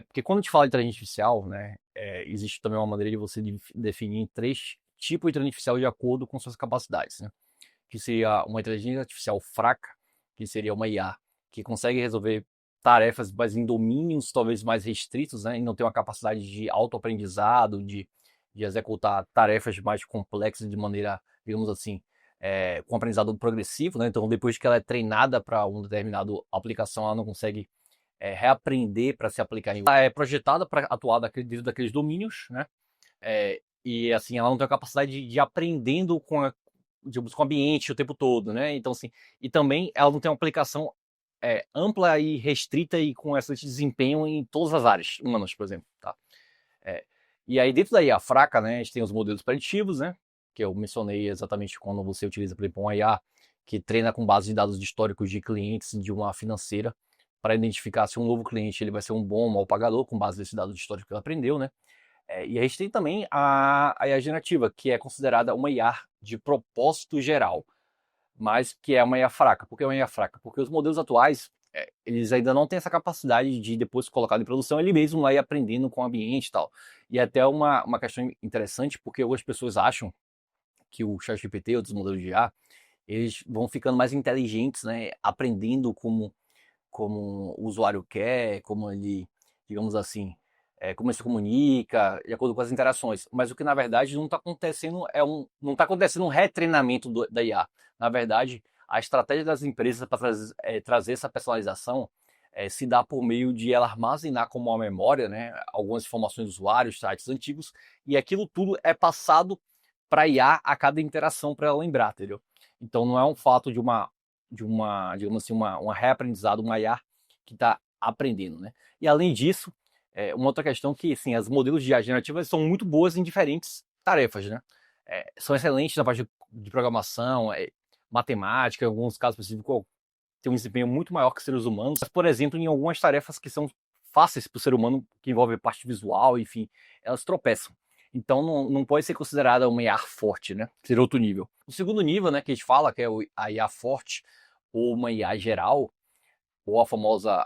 Porque quando a gente fala de inteligência artificial, né, existe também uma maneira de você definir três tipos de inteligência artificial de acordo com suas capacidades, né? Que seria uma inteligência artificial fraca, que seria uma IA que consegue resolver tarefas, mas em domínios talvez mais restritos, né? E não tem uma capacidade de autoaprendizado, de executar tarefas mais complexas de maneira, digamos assim, com aprendizado progressivo, né? Então, depois que ela é treinada para uma determinada aplicação, ela não consegue reaprender para se aplicar em. Ela é projetada para atuar dentro daqueles domínios, né? E assim, ela não tem a capacidade de ir aprendendo digamos, com o ambiente o tempo todo, né? Então, assim, e também ela não tem uma aplicação ampla e restrita e com excelente desempenho em todas as áreas humanas, por exemplo, tá? É, e aí, dentro da IA fraca, né, a gente tem os modelos preditivos, né? Que eu mencionei exatamente quando você utiliza, por exemplo, uma IA que treina com base de dados históricos de clientes de uma financeira para identificar se um novo cliente ele vai ser um bom ou mau pagador com base nesse dado histórico que ela aprendeu, né? E a gente tem também a IA generativa, que é considerada uma IA de propósito geral, mas que é uma IA fraca. Por que é uma IA fraca? Porque os modelos atuais, eles ainda não têm essa capacidade de, depois colocado em produção, ele mesmo lá ir aprendendo com o ambiente e tal. E até uma questão interessante, porque algumas pessoas acham que o ChatGPT, outros modelos de IA, eles vão ficando mais inteligentes, né? Aprendendo como o usuário quer, como ele, digamos assim, como ele se comunica, de acordo com as interações. Mas o que na verdade não está acontecendo não está acontecendo um retreinamento da IA. Na verdade, a estratégia das empresas para trazer essa personalização se dá por meio de ela armazenar como uma memória, né, algumas informações do usuário, sites antigos, e aquilo tudo é passado para a IA a cada interação para ela lembrar, entendeu? Então não é um fato digamos assim, uma reaprendizado, uma IA que está aprendendo, né? E além disso, uma outra questão que, assim, as modelos de IA generativas são muito boas em diferentes tarefas, né? São excelentes na parte de programação, matemática, em alguns casos específicos, tem um desempenho muito maior que seres humanos, mas, por exemplo, em algumas tarefas que são fáceis para o ser humano, que envolvem parte visual, enfim, elas tropeçam. Então não pode ser considerada uma IA forte, né? Seria outro nível. O segundo nível, né, que a gente fala, que é a IA forte, ou uma IA geral, ou a famosa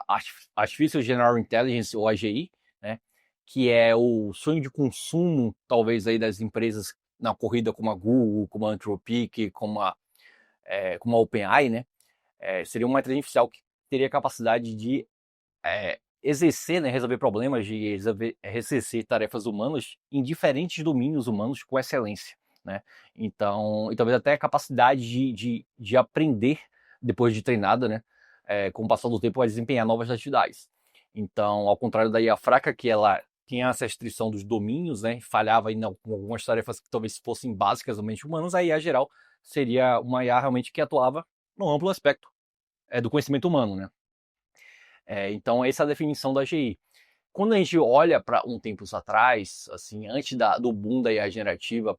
Artificial General Intelligence, ou AGI, né, que é o sonho de consumo, talvez, aí das empresas na corrida como a Google, como a Anthropic, como a OpenAI, né, seria uma inteligência artificial que teria capacidade de exercer, né, resolver problemas, de exercer tarefas humanas em diferentes domínios humanos com excelência, né? Então, e talvez até a capacidade de aprender depois de treinada, né? Com o passar do tempo, vai desempenhar novas atividades. Então, ao contrário da IA fraca, que ela tinha essa restrição dos domínios, né? Falhava em algumas tarefas que talvez fossem básicas da mente humanas, a IA geral seria uma IA realmente que atuava no amplo aspecto do conhecimento humano, né? Então, essa é a definição da AGI. Quando a gente olha para um tempo atrás, assim, antes do boom da IA generativa,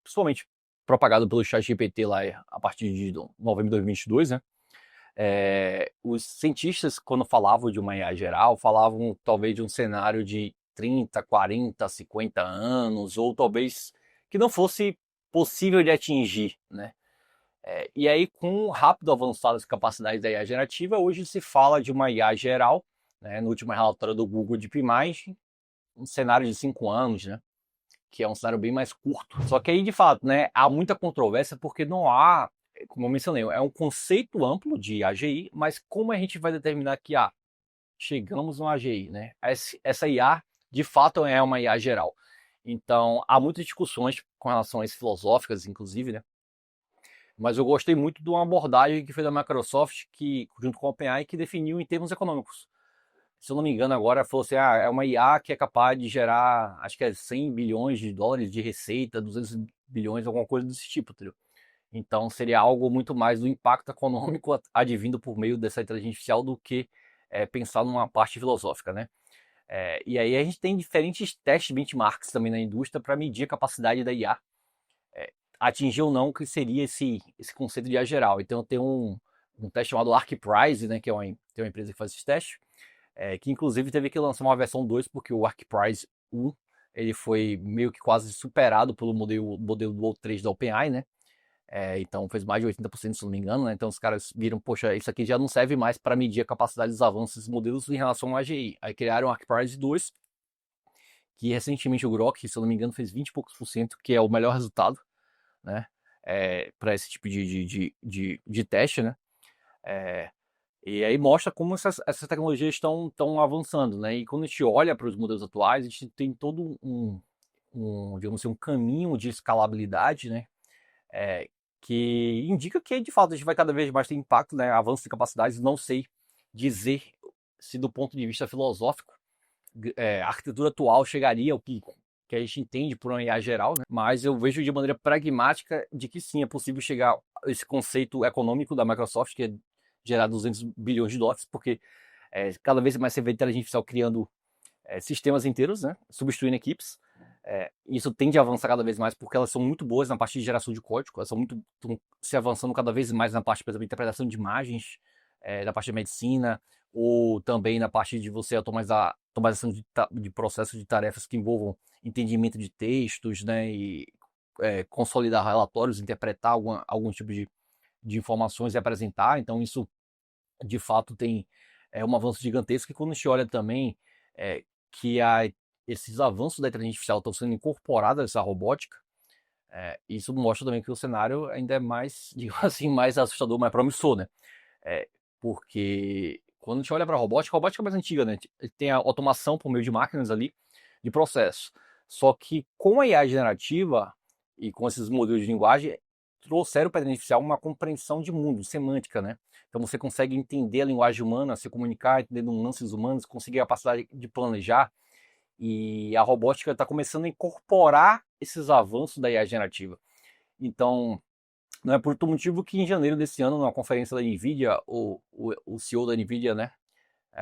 principalmente propagado pelo ChatGPT lá a partir de novembro de 2022, né? Os cientistas, quando falavam de uma IA geral, falavam talvez de um cenário de 30, 40, 50 anos, ou talvez que não fosse possível de atingir, né? E aí, com o rápido avanço das capacidades da IA generativa, hoje se fala de uma IA geral, né, no último relatório do Google DeepMind, um cenário de 5 anos, né, que é um cenário bem mais curto. Só que aí, de fato, né, há muita controvérsia porque não há, como eu mencionei, é um conceito amplo de AGI, mas como a gente vai determinar que chegamos no AGI, né? Essa IA, de fato, é uma IA geral. Então, há muitas discussões com relação a isso filosóficas, inclusive, né? Mas eu gostei muito de uma abordagem que fez a Microsoft, junto com a OpenAI, que definiu em termos econômicos. Se eu não me engano, agora falou assim: é uma IA que é capaz de gerar, acho que é 100 bilhões de dólares de receita, 200 bilhões, alguma coisa desse tipo, entendeu? Então seria algo muito mais do impacto econômico advindo por meio dessa inteligência artificial do que pensar numa parte filosófica, né? E aí a gente tem diferentes testes benchmarks também na indústria para medir a capacidade da IA atingir ou não o que seria esse conceito de IA geral. Então tem um teste chamado ArcPrize, né, que tem uma empresa que faz esses testes, que inclusive teve que lançar uma versão 2 porque o ArcPrize 1 ele foi meio que quase superado pelo modelo do O3 da OpenAI, né? Então fez mais de 80%, se não me engano, né? Então os caras viram, poxa, isso aqui já não serve mais para medir a capacidade dos avanços dos modelos em relação ao AGI. Aí criaram o ArcParse 2, que recentemente o Grok, se eu não me engano, fez 20 e poucos por cento, que é o melhor resultado, né? Para esse tipo de teste, né? E aí mostra como essas tecnologias estão avançando, né? E quando a gente olha para os modelos atuais, a gente tem todo digamos assim, um caminho de escalabilidade, né? Que indica que de fato a gente vai cada vez mais ter impacto, né? Avanço de capacidades. Não sei dizer se do ponto de vista filosófico a arquitetura atual chegaria ao que a gente entende por uma IA geral, né? Mas eu vejo de maneira pragmática de que sim, é possível chegar a esse conceito econômico da Microsoft, que é gerar 200 bilhões de dólares, porque cada vez mais você vê inteligência artificial criando sistemas inteiros, né? Substituindo equipes. Isso tende a avançar cada vez mais porque elas são muito boas na parte de geração de código, elas estão se avançando cada vez mais na parte, por exemplo, de interpretação de imagens, na parte de medicina, ou também na parte de você automatização de processos de tarefas que envolvam entendimento de textos, né, e consolidar relatórios, interpretar algum tipo de informações e apresentar. Então isso, de fato, tem um avanço gigantesco. E quando a gente olha também que esses avanços da inteligência artificial estão sendo incorporados a essa robótica, isso mostra também que o cenário ainda é mais, digamos assim, mais assustador, mais promissor, né? Porque quando a gente olha para a robótica é mais antiga, né? Tem a automação por meio de máquinas ali, de processos. Só que com a IA generativa e com esses modelos de linguagem, trouxeram para a inteligência artificial uma compreensão de mundo, semântica, né? Então você consegue entender a linguagem humana, se comunicar, entender nuances humanas, conseguir a capacidade de planejar. E a robótica está começando a incorporar esses avanços da IA generativa. Então, não é por outro motivo que em janeiro desse ano, numa conferência da NVIDIA, o CEO da NVIDIA, né,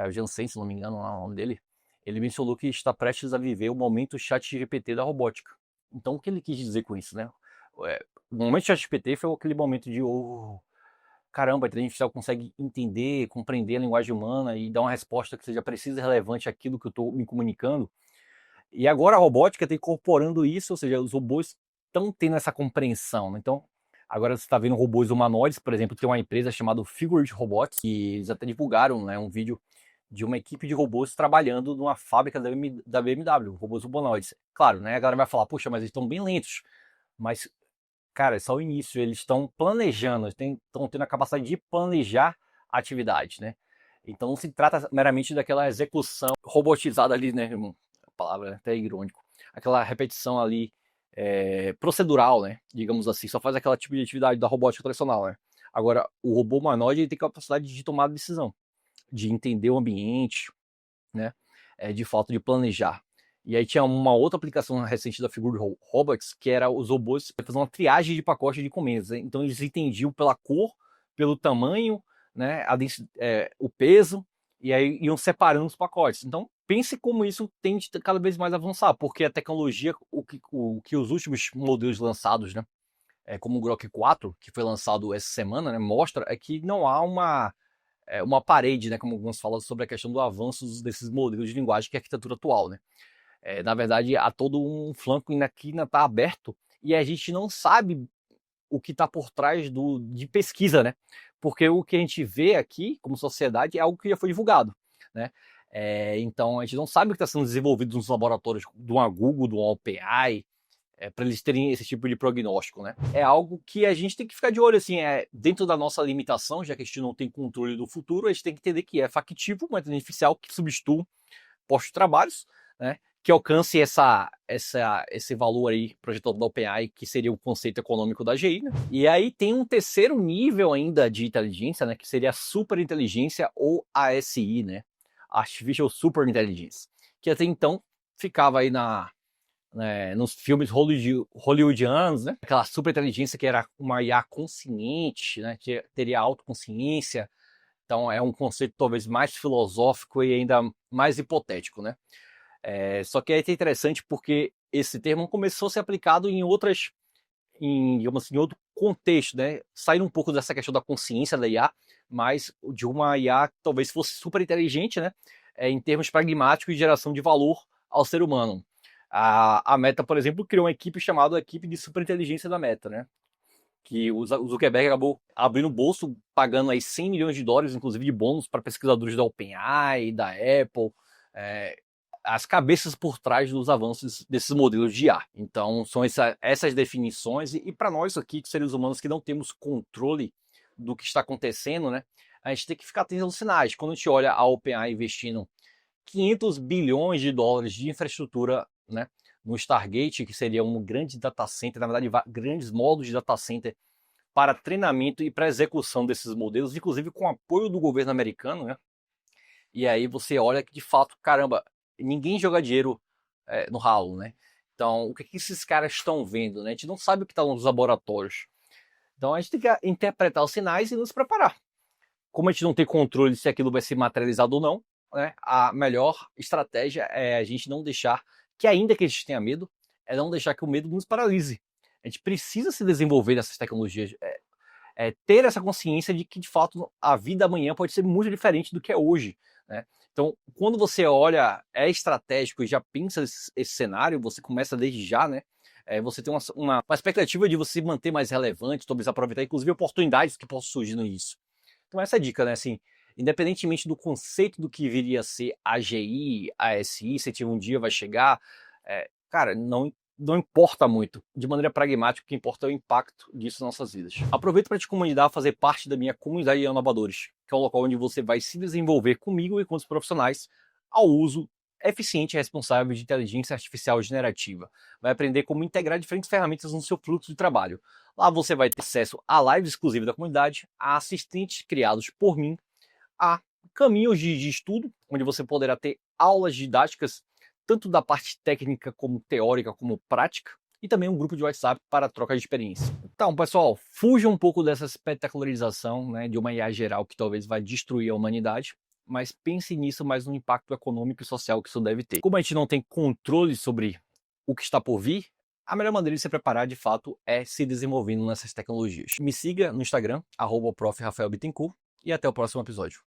o Jensen, se não me engano, é o nome dele, ele mencionou que está prestes a viver o momento ChatGPT da robótica. Então, o que ele quis dizer com isso, né? O momento ChatGPT foi aquele momento de caramba, a inteligência artificial consegue entender, compreender a linguagem humana e dar uma resposta que seja precisa e relevante àquilo que eu estou me comunicando. E agora a robótica está incorporando isso, ou seja, os robôs estão tendo essa compreensão. Né? Então, agora você está vendo robôs humanoides, por exemplo, tem uma empresa chamada Figured Robots, que eles até divulgaram, né, um vídeo de uma equipe de robôs trabalhando numa fábrica da BMW, robôs humanoides. Claro, né, a galera vai falar, poxa, mas eles estão bem lentos. Mas, cara, é só o início, eles estão planejando, estão tendo a capacidade de planejar atividades, né? Então não se trata meramente daquela execução robotizada ali, né, irmão? A palavra é até irônico. Aquela repetição ali procedural, né? Digamos assim, só faz aquela tipo de atividade da robótica tradicional, né? Agora, o robô humanoide tem capacidade de tomar decisão, de entender o ambiente, né? De fato, de planejar. E aí tinha uma outra aplicação recente da figura de Robots, que era os robôs fazer uma triagem de pacote de encomendas. Né? Então eles entendiam pela cor, pelo tamanho, né, o peso, e aí iam separando os pacotes. Então pense como isso tende a cada vez mais avançar, porque a tecnologia, o que os últimos modelos lançados, né, como o Grok 4, que foi lançado essa semana, né, mostra que não há uma parede, né, como alguns falam sobre a questão do avanço desses modelos de linguagem que é a arquitetura atual, né? Na verdade, há todo um flanco que ainda está aberto e a gente não sabe o que está por trás de pesquisa, né? Porque o que a gente vê aqui, como sociedade, é algo que já foi divulgado, né? Então, a gente não sabe o que está sendo desenvolvido nos laboratórios de uma Google, de uma OpenAI, para eles terem esse tipo de prognóstico, né? É algo que a gente tem que ficar de olho, assim, dentro da nossa limitação, já que a gente não tem controle do futuro, a gente tem que entender que é factível uma inteligência artificial que substitua postos de trabalhos, né? Que alcance esse valor aí projetado da OpenAI, que seria o conceito econômico da GI, né? E aí tem um terceiro nível ainda de inteligência, né? Que seria a superinteligência ou ASI, né? Artificial Super Intelligence, que até então ficava aí nos filmes hollywoodianos, né? Aquela superinteligência que era uma IA consciente, né? Que teria autoconsciência. Então é um conceito talvez mais filosófico e ainda mais hipotético, né? Só que é interessante porque esse termo começou a ser aplicado digamos assim, em outro contexto, né? Saindo um pouco dessa questão da consciência da IA, mas de uma IA que talvez fosse super inteligente, né? Em termos pragmáticos de geração de valor ao ser humano. A Meta, por exemplo, criou uma equipe chamada Equipe de Superinteligência da Meta, né? que o Zuckerberg acabou abrindo o bolso, pagando aí 100 milhões de dólares, inclusive de bônus, para pesquisadores da OpenAI, da Apple, é, as cabeças por trás dos avanços desses modelos de IA. Então, são essas definições, e para nós aqui, seres humanos que não temos controle do que está acontecendo, né, a gente tem que ficar atento aos sinais. Quando a gente olha a OpenAI investindo 500 bilhões de dólares de infraestrutura, né, no Stargate, que seria um grande data center, na verdade, grandes módulos de data center para treinamento e para execução desses modelos, inclusive com apoio do governo americano, né? E aí você olha que, de fato, caramba, ninguém joga dinheiro no ralo, né? Então, o que esses caras estão vendo, né? A gente não sabe o que está nos laboratórios. Então, a gente tem que interpretar os sinais e nos preparar. Como a gente não tem controle se aquilo vai ser materializado ou não, né, a melhor estratégia é a gente não deixar que, ainda que a gente tenha medo, é não deixar que o medo nos paralise. A gente precisa se desenvolver nessas tecnologias, ter essa consciência de que, de fato, a vida amanhã pode ser muito diferente do que é hoje, né? Então, quando você olha, é estratégico e já pensa esse cenário, você começa desde já, né? Você tem uma expectativa de você se manter mais relevante, talvez aproveitar, inclusive, oportunidades que possam surgir nisso. Então essa é a dica, né? Assim, independentemente do conceito do que viria a ser AGI, ASI, se um dia vai chegar, cara, não importa muito. De maneira pragmática, o que importa é o impacto disso nas nossas vidas. Aproveito para te convidar a fazer parte da minha comunidade de inovadores, que é um local onde você vai se desenvolver comigo e com os profissionais ao uso eficiente e responsável de inteligência artificial generativa. Vai aprender como integrar diferentes ferramentas no seu fluxo de trabalho. Lá você vai ter acesso a lives exclusivas da comunidade, a assistentes criados por mim, a caminhos de estudo, onde você poderá ter aulas didáticas, tanto da parte técnica como teórica, como prática, e também um grupo de WhatsApp para troca de experiência. Então, pessoal, fuja um pouco dessa espetacularização, né, de uma IA geral que talvez vai destruir a humanidade, mas pense nisso mais no impacto econômico e social que isso deve ter. Como a gente não tem controle sobre o que está por vir, a melhor maneira de se preparar, de fato, é se desenvolvendo nessas tecnologias. Me siga no Instagram, @profrafaelbittencourt, e até o próximo episódio.